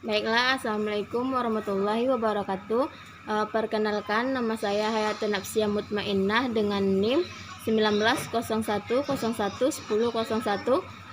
Baiklah, Assalamualaikum warahmatullahi wabarakatuh. Perkenalkan, nama saya Hayatun Nafsiyah Mutmainnah dengan NIM 1901011001,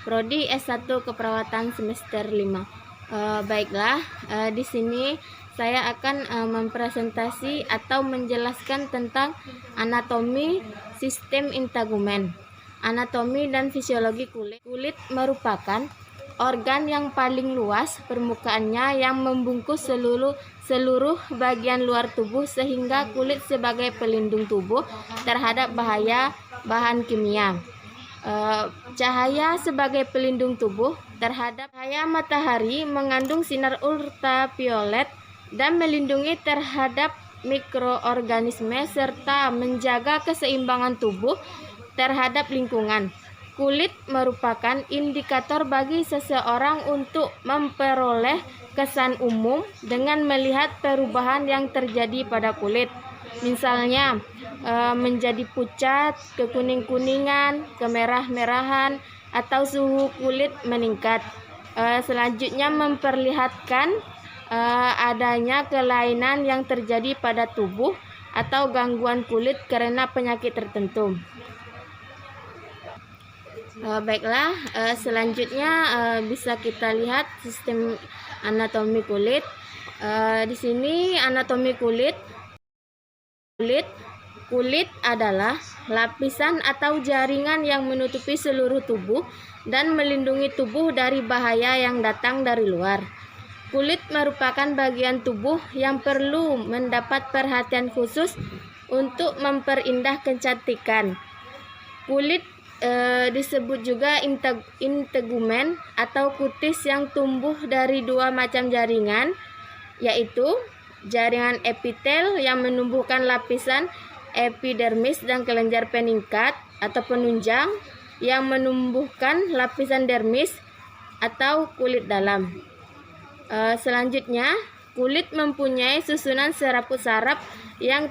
Prodi S1 Keperawatan semester 5. Baiklah, di sini saya akan mempresentasi atau menjelaskan tentang anatomi sistem integumen. Anatomi dan fisiologi kulit. Kulit merupakan organ yang paling luas permukaannya yang membungkus seluruh bagian luar tubuh, sehingga kulit sebagai pelindung tubuh terhadap bahaya bahan kimia. Cahaya sebagai pelindung tubuh terhadap cahaya matahari mengandung sinar ultraviolet dan melindungi terhadap mikroorganisme serta menjaga keseimbangan tubuh terhadap lingkungan. Kulit merupakan indikator bagi seseorang untuk memperoleh kesan umum dengan melihat perubahan yang terjadi pada kulit. Misalnya, menjadi pucat, kekuning-kuningan, kemerah-merahan, atau suhu kulit meningkat. Selanjutnya, memperlihatkan adanya kelainan yang terjadi pada tubuh atau gangguan kulit karena penyakit tertentu. Baiklah, selanjutnya bisa kita lihat sistem anatomi kulit. Di sini anatomi kulit adalah lapisan atau jaringan yang menutupi seluruh tubuh dan melindungi tubuh dari bahaya yang datang dari luar. Kulit merupakan bagian tubuh yang perlu mendapat perhatian khusus untuk memperindah kecantikan. Kulit disebut juga integumen atau kutis yang tumbuh dari dua macam jaringan, yaitu jaringan epitel yang menumbuhkan lapisan epidermis dan kelenjar peningkat atau penunjang yang menumbuhkan lapisan dermis atau kulit dalam. Selanjutnya, kulit mempunyai susunan serabut-saraf yang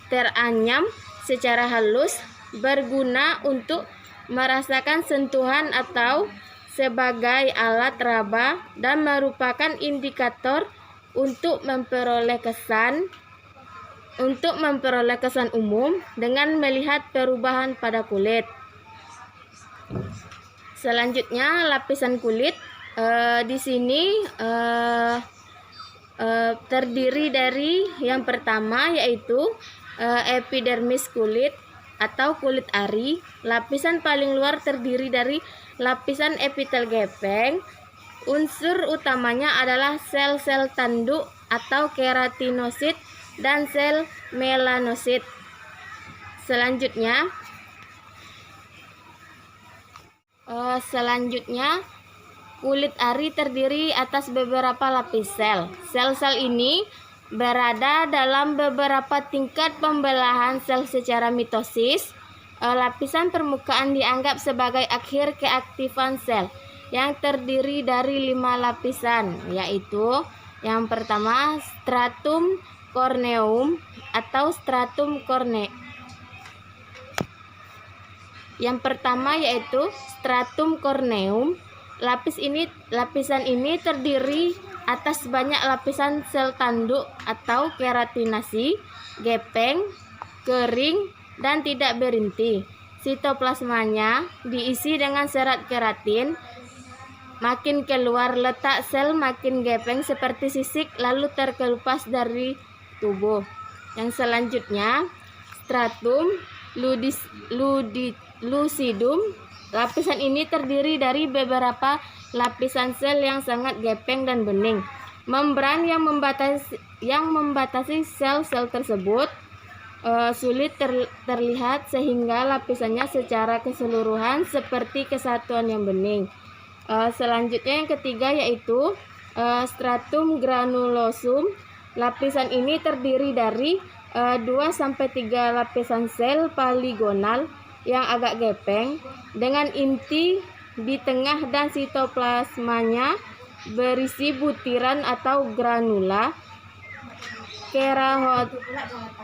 teranyam secara halus, berguna untuk merasakan sentuhan atau sebagai alat raba, dan merupakan indikator untuk memperoleh kesan umum dengan melihat perubahan pada kulit. Selanjutnya, lapisan kulit di sini terdiri dari yang pertama yaitu epidermis kulit atau kulit ari. Lapisan paling luar terdiri dari lapisan epitel gepeng. Unsur utamanya adalah sel-sel tanduk atau keratinosit dan sel melanosit. Selanjutnya kulit ari terdiri atas beberapa lapis sel. Sel-sel ini berada dalam beberapa tingkat pembelahan sel secara mitosis. Lapisan permukaan dianggap sebagai akhir keaktifan sel yang terdiri dari 5 lapisan, yaitu yang pertama stratum corneum atau stratum corneum. Yang pertama yaitu stratum corneum. Lapisan ini terdiri atas banyak lapisan sel tanduk atau keratinasi, gepeng, kering, dan tidak berinti. Sitoplasmanya diisi dengan serat keratin. Makin keluar letak sel, makin gepeng seperti sisik, lalu terkelupas dari tubuh. Yang selanjutnya, stratum lucidum. Lapisan ini terdiri dari beberapa lapisan sel yang sangat gepeng dan bening. Membran yang membatasi sel-sel tersebut sulit terlihat, sehingga lapisannya secara keseluruhan seperti kesatuan yang bening. Selanjutnya yang ketiga yaitu stratum granulosum. Lapisan ini terdiri dari 2-3 lapisan sel poligonal yang agak gepeng dengan inti di tengah, dan sitoplasmanya berisi butiran atau granula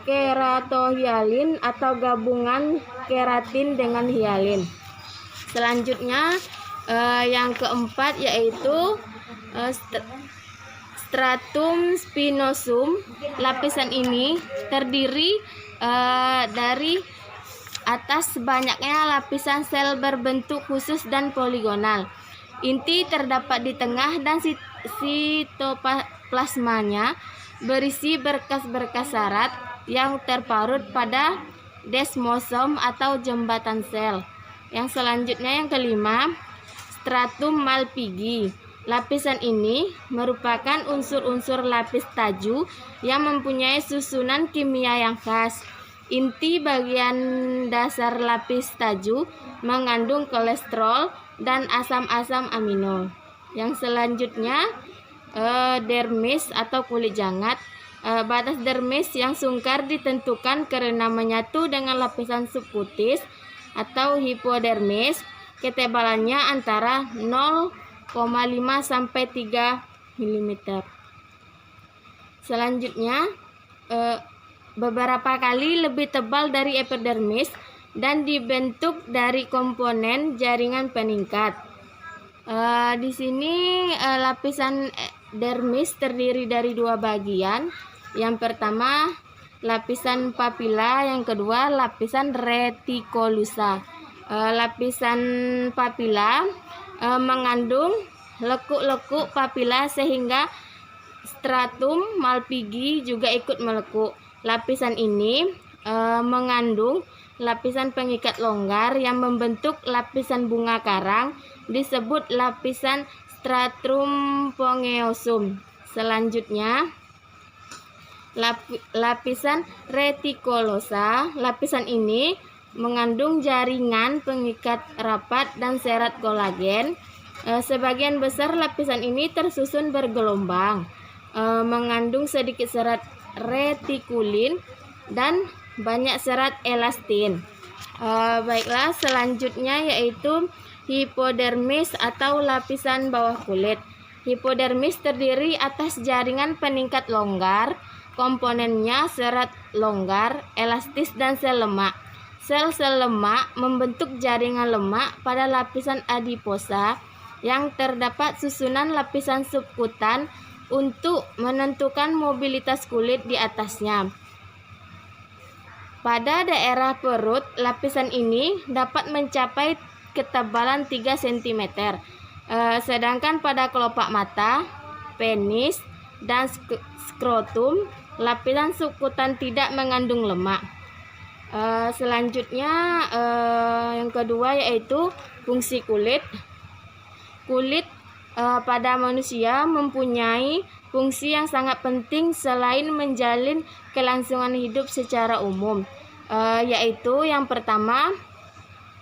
keratohyalin atau gabungan keratin dengan hialin. Selanjutnya yang keempat yaitu Stratum spinosum. Lapisan ini terdiri dari atas banyaknya lapisan sel berbentuk khusus dan poligonal. Inti terdapat di tengah dan sitoplasmanya berisi berkas-berkas syarat yang terparut pada desmosom atau jembatan sel. Yang selanjutnya yang kelima, stratum malpighi. Lapisan ini merupakan unsur-unsur lapis taju yang mempunyai susunan kimia yang khas. Inti bagian dasar lapis taju mengandung kolesterol dan asam-asam amino. Yang selanjutnya dermis atau kulit jangat. Batas dermis yang sungkar ditentukan karena menyatu dengan lapisan subkutis atau hipodermis. Ketebalannya antara 0,5 sampai 3 mm. Selanjutnya beberapa kali lebih tebal dari epidermis dan dibentuk dari komponen jaringan peningkat. Di sini lapisan dermis terdiri dari dua bagian. Yang pertama lapisan papila, yang kedua lapisan retikulusa. Lapisan papila mengandung lekuk-lekuk papila sehingga stratum malpighi juga ikut melekuk. Lapisan ini mengandung lapisan pengikat longgar yang membentuk lapisan bunga karang, disebut lapisan stratum spongiosum. Selanjutnya lapisan retikulosa. Lapisan ini mengandung jaringan pengikat rapat dan serat kolagen. Sebagian besar lapisan ini tersusun bergelombang, mengandung sedikit serat retikulin dan banyak serat elastin. Baiklah, selanjutnya yaitu hipodermis atau lapisan bawah kulit. Hipodermis terdiri atas jaringan peningkat longgar, komponennya serat longgar, elastis, dan sel lemak. Sel-sel lemak membentuk jaringan lemak pada lapisan adiposa yang terdapat susunan lapisan subkutan untuk menentukan mobilitas kulit di atasnya. Pada daerah perut, lapisan ini dapat mencapai ketebalan 3 cm. Sedangkan pada kelopak mata, penis, dan skrotum, lapisan subkutan tidak mengandung lemak. Selanjutnya yang kedua yaitu fungsi kulit. Kulit pada manusia mempunyai fungsi yang sangat penting selain menjalin kelangsungan hidup secara umum, yaitu yang pertama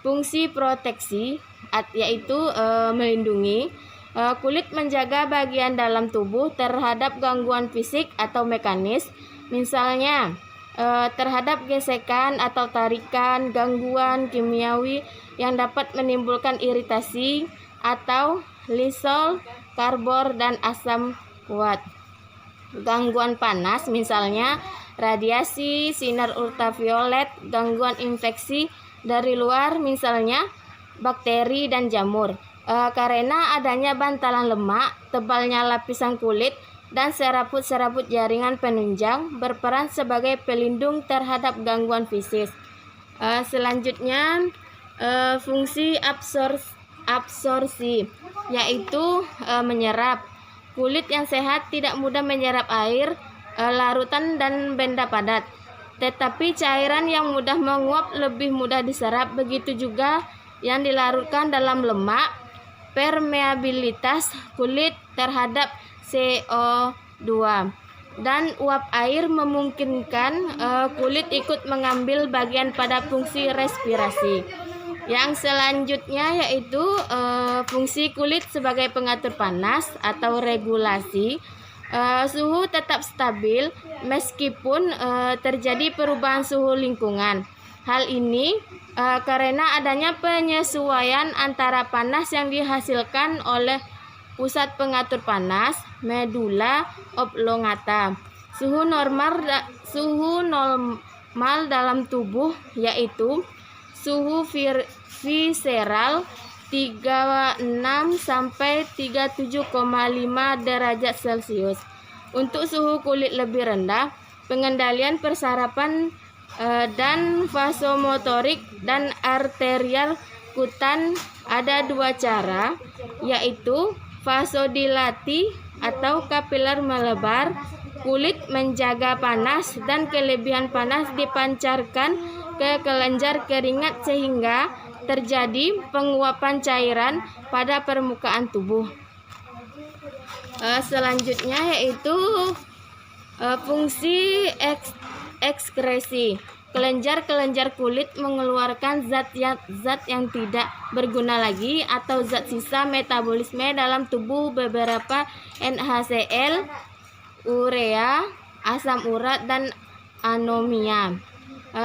fungsi proteksi, yaitu melindungi. Kulit menjaga bagian dalam tubuh terhadap gangguan fisik atau mekanis, misalnya terhadap gesekan atau tarikan, gangguan kimiawi yang dapat menimbulkan iritasi atau lisol, karbor, dan asam kuat. Gangguan panas, misalnya radiasi, sinar ultraviolet, gangguan infeksi dari luar, misalnya bakteri dan jamur. Karena adanya bantalan lemak, tebalnya lapisan kulit, dan serabut-serabut jaringan penunjang berperan sebagai pelindung terhadap gangguan fisik. Selanjutnya fungsi absorpsi, yaitu menyerap. Kulit yang sehat tidak mudah menyerap air, larutan, dan benda padat. Tetapi cairan yang mudah menguap lebih mudah diserap. Begitu juga yang dilarutkan dalam lemak. Permeabilitas kulit terhadap CO2 dan uap air memungkinkan kulit ikut mengambil bagian pada fungsi respirasi. Yang selanjutnya yaitu fungsi kulit sebagai pengatur panas atau regulasi. Suhu tetap stabil meskipun terjadi perubahan suhu lingkungan. Hal ini karena adanya penyesuaian antara panas yang dihasilkan oleh pusat pengatur panas, medula oblongata. Suhu normal dalam tubuh yaitu suhu visceral 36 sampai 37,5 derajat Celcius. Untuk suhu kulit lebih rendah, pengendalian persarapan dan vasomotorik dan arterial kutan ada dua cara, yaitu vasodilati atau kapiler melebar. Kulit menjaga panas dan kelebihan panas dipancarkan ke kelenjar keringat sehingga terjadi penguapan cairan pada permukaan tubuh. Selanjutnya yaitu fungsi ekskresi. Kelenjar-kelenjar kulit mengeluarkan zat yang tidak berguna lagi atau zat sisa metabolisme dalam tubuh beberapa NaCl, urea, asam urat, dan anomia.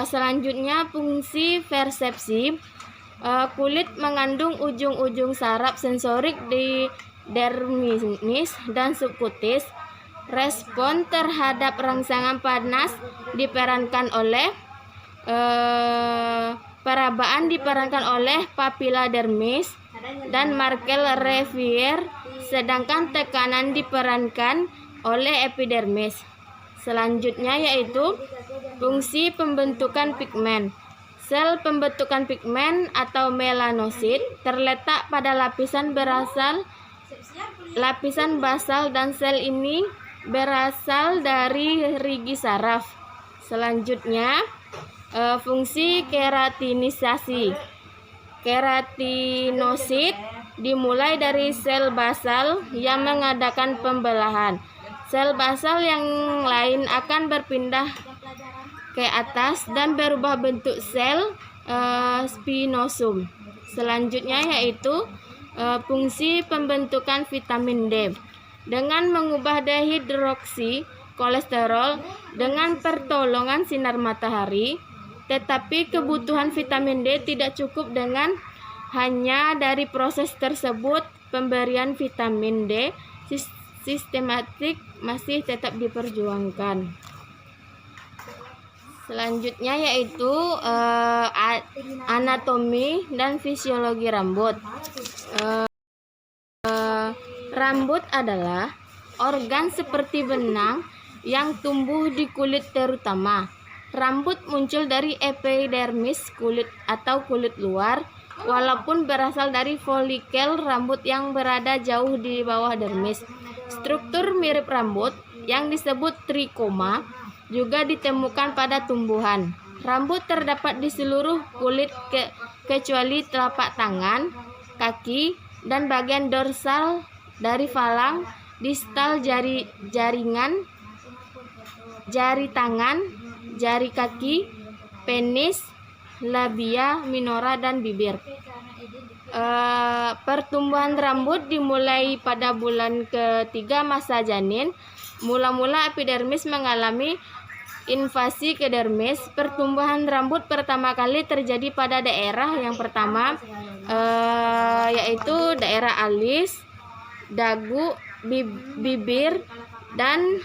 Selanjutnya fungsi persepsi. Kulit mengandung ujung-ujung saraf sensorik di dermis dan subkutis. Respon terhadap rangsangan panas diperankan oleh perabaan diperankan oleh papila dermis dan Merkel Revier, sedangkan tekanan diperankan oleh epidermis. Selanjutnya yaitu fungsi pembentukan pigmen. Sel pembentukan pigmen atau melanosit terletak pada lapisan basal dan sel ini berasal dari rigi saraf. Selanjutnya fungsi keratinisasi. Keratinosit dimulai dari sel basal yang mengadakan pembelahan. Sel basal yang lain akan berpindah ke atas dan berubah bentuk sel spinosum. Selanjutnya yaitu fungsi pembentukan vitamin D. Dengan mengubah dehidroksi kolesterol dengan pertolongan sinar matahari, tetapi kebutuhan vitamin D tidak cukup dengan hanya dari proses tersebut. Pemberian vitamin D sistematik masih tetap diperjuangkan. Selanjutnya yaitu anatomi dan fisiologi rambut. Rambut adalah organ seperti benang yang tumbuh di kulit terutama. Rambut muncul dari epidermis kulit atau kulit luar, walaupun berasal dari folikel rambut yang berada jauh di bawah dermis. Struktur mirip rambut yang disebut trikoma juga ditemukan pada tumbuhan. Rambut terdapat di seluruh kulit kecuali telapak tangan, kaki, dan bagian dorsal dari falang, distal jaringan, jari tangan, jari kaki, penis, labia minora, dan bibir. Pertumbuhan rambut dimulai pada bulan ketiga masa janin. Mula-mula epidermis mengalami invasi ke dermis. Pertumbuhan rambut pertama kali terjadi pada daerah yang pertama yaitu daerah alis, dagu, bibir, dan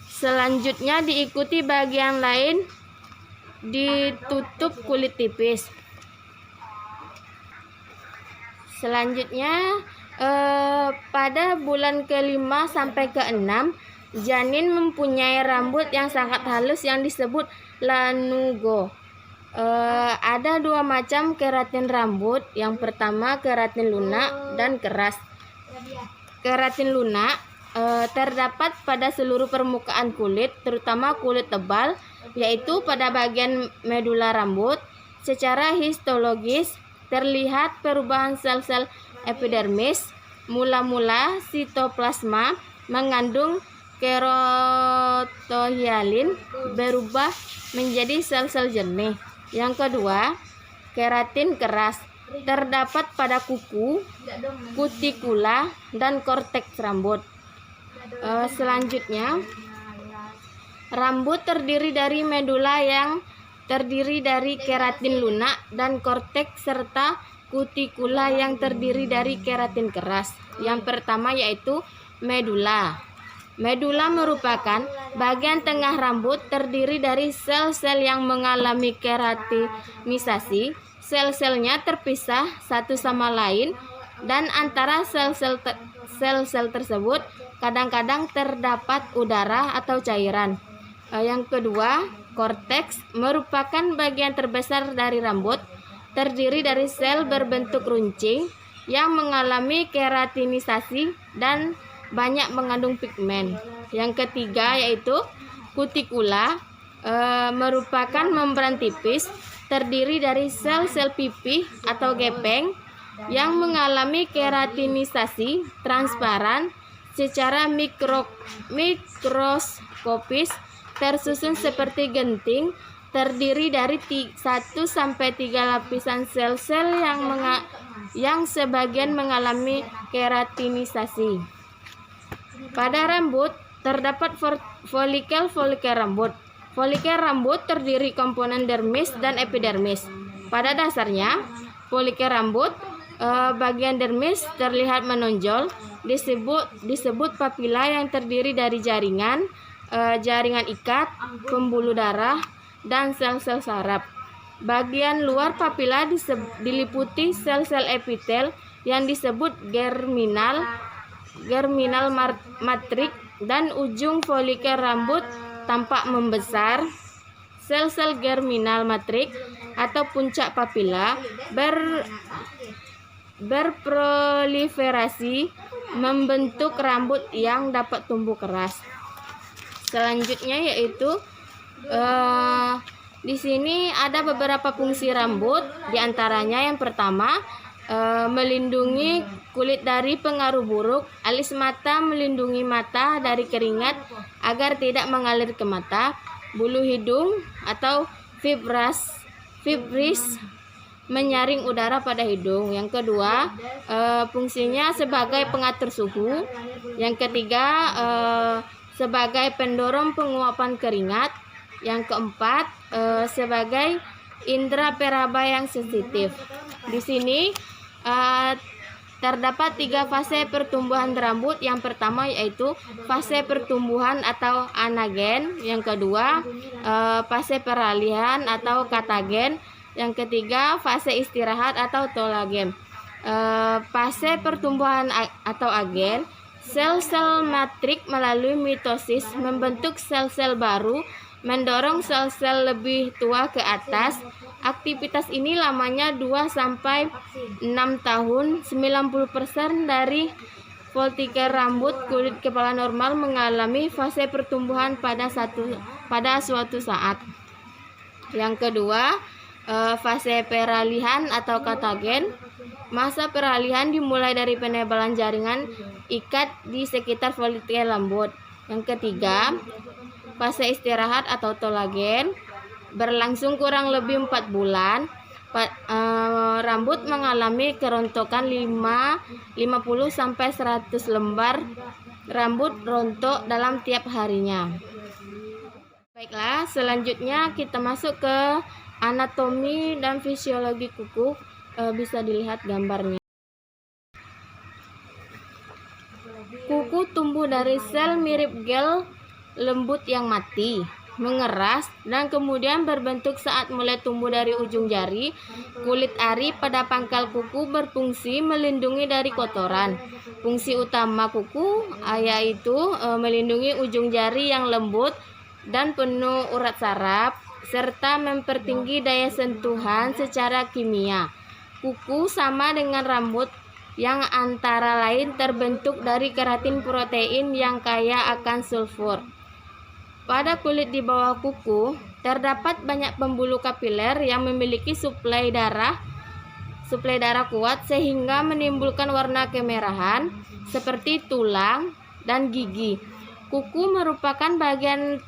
selanjutnya diikuti bagian lain ditutup kulit tipis. Selanjutnya pada bulan ke-5 sampai ke-6 janin mempunyai rambut yang sangat halus yang disebut lanugo. Ada dua macam keratin rambut. Yang pertama keratin lunak dan keras. Keratin lunak terdapat pada seluruh permukaan kulit, terutama kulit tebal, yaitu pada bagian medula rambut. Secara histologis terlihat perubahan sel-sel epidermis. Mula-mula sitoplasma mengandung keratohyalin berubah menjadi sel-sel jernih. Yang kedua, keratin keras terdapat pada kuku, kutikula, dan korteks rambut. Selanjutnya, rambut terdiri dari medula yang terdiri dari keratin lunak dan korteks serta kutikula yang terdiri dari keratin keras. Yang pertama yaitu medula. Medula merupakan bagian tengah rambut terdiri dari sel-sel yang mengalami keratinisasi. Sel-selnya terpisah satu sama lain dan antara sel-sel tersebut kadang-kadang terdapat udara atau cairan. Yang kedua, korteks merupakan bagian terbesar dari rambut, terdiri dari sel berbentuk runcing yang mengalami keratinisasi dan banyak mengandung pigmen. Yang ketiga yaitu kutikula, merupakan membran tipis terdiri dari sel-sel pipih atau gepeng yang mengalami keratinisasi transparan secara mikroskopis, tersusun seperti genting, terdiri dari 1-3 lapisan sel-sel yang sebagian mengalami keratinisasi. Pada rambut terdapat folikel rambut. Folikel rambut terdiri komponen dermis dan epidermis. Pada dasarnya, folikel rambut bagian dermis terlihat menonjol, disebut papila yang terdiri dari jaringan ikat, pembuluh darah, dan sel-sel saraf. Bagian luar papila diliputi sel-sel epitel yang disebut germinal matrik, dan ujung folikel rambut tampak membesar. Sel-sel germinal matrik atau puncak papila berproliferasi membentuk rambut yang dapat tumbuh keras. Selanjutnya yaitu di sini ada beberapa fungsi rambut, diantaranya yang pertama melindungi kulit dari pengaruh buruk, alis mata melindungi mata dari keringat agar tidak mengalir ke mata, bulu hidung atau fibris menyaring udara pada hidung. Yang kedua, fungsinya sebagai pengatur suhu. Yang ketiga, sebagai pendorong penguapan keringat. Yang keempat, sebagai indera peraba yang sensitif. Di sini terdapat 3 fase pertumbuhan rambut. Yang pertama yaitu fase pertumbuhan atau anagen. Yang kedua, fase peralihan atau katagen. Yang ketiga, fase istirahat atau tolagen. Fase pertumbuhan atau agen, sel-sel matrik melalui mitosis membentuk sel-sel baru, mendorong sel-sel lebih tua ke atas. Aktivitas ini lamanya 2-6 tahun. 90% dari folikel rambut kulit kepala normal mengalami fase pertumbuhan pada suatu saat. Yang kedua, fase peralihan atau katagen. Masa peralihan dimulai dari penebalan jaringan ikat di sekitar folikel rambut. Yang ketiga, fase istirahat atau tolagen, berlangsung kurang lebih 4 bulan. Rambut mengalami kerontokan 50-100 lembar rambut rontok dalam tiap harinya. Baiklah, selanjutnya kita masuk ke anatomi dan fisiologi kuku. Bisa dilihat gambarnya. Kuku tumbuh dari sel mirip gel lembut yang mati, mengeras, dan kemudian berbentuk saat mulai tumbuh dari ujung jari. Kulit ari pada pangkal kuku berfungsi melindungi dari kotoran. Fungsi utama kuku yaitu melindungi ujung jari yang lembut dan penuh urat saraf, serta mempertinggi daya sentuhan secara kimia. Kuku sama dengan rambut yang antara lain terbentuk dari keratin protein yang kaya akan sulfur. Pada kulit di bawah kuku terdapat banyak pembuluh kapiler yang memiliki suplai darah kuat sehingga menimbulkan warna kemerahan seperti tulang dan gigi. Kuku merupakan bagian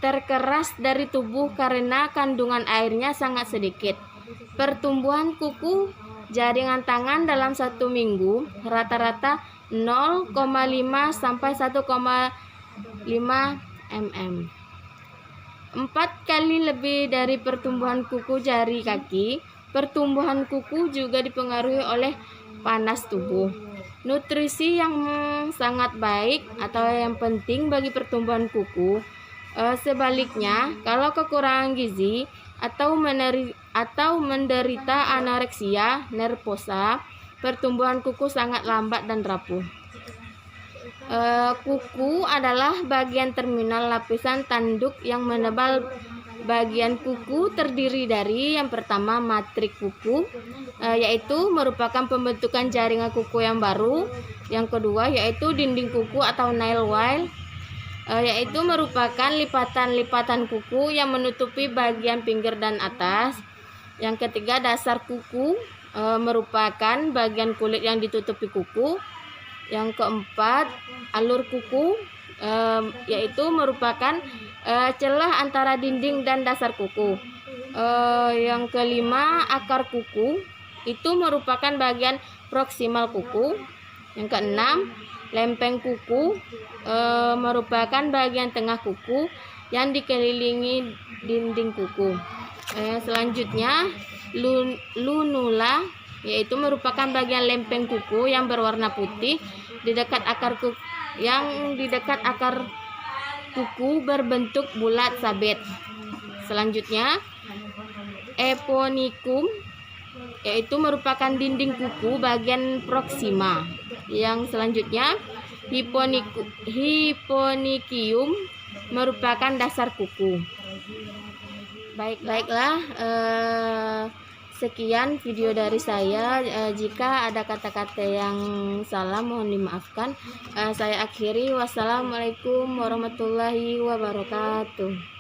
terkeras dari tubuh karena kandungan airnya sangat sedikit. Pertumbuhan kuku jaringan tangan dalam 1 minggu rata-rata 0,5 sampai 1,5 mm. 4 kali lebih dari pertumbuhan kuku jari kaki. Pertumbuhan kuku juga dipengaruhi oleh panas tubuh. Nutrisi yang sangat baik atau yang penting bagi pertumbuhan kuku. Sebaliknya, kalau kekurangan gizi, atau menderita anoreksia nervosa, pertumbuhan kuku sangat lambat dan rapuh. Kuku adalah bagian terminal lapisan tanduk yang menebal. Bagian kuku terdiri dari yang pertama matrik kuku, yaitu merupakan pembentukan jaringan kuku yang baru. Yang kedua yaitu dinding kuku atau nail wile, yaitu merupakan lipatan-lipatan kuku yang menutupi bagian pinggir dan atas. Yang ketiga dasar kuku, merupakan bagian kulit yang ditutupi kuku. Yang keempat alur kuku, yaitu merupakan celah antara dinding dan dasar kuku. Yang kelima akar kuku, itu merupakan bagian proksimal kuku. Yang keenam lempeng kuku, merupakan bagian tengah kuku yang dikelilingi dinding kuku. Selanjutnya lunula, yaitu merupakan bagian lempeng kuku yang berwarna putih di dekat akar kuku, yang di dekat akar kuku berbentuk bulat sabit. Selanjutnya eponikum, yaitu merupakan dinding kuku bagian proksima. Yang selanjutnya hiponikium, merupakan dasar kuku. Baiklah, sekian video dari saya. Jika ada kata-kata yang salah mohon dimaafkan. Saya akhiri. Wassalamualaikum warahmatullahi wabarakatuh.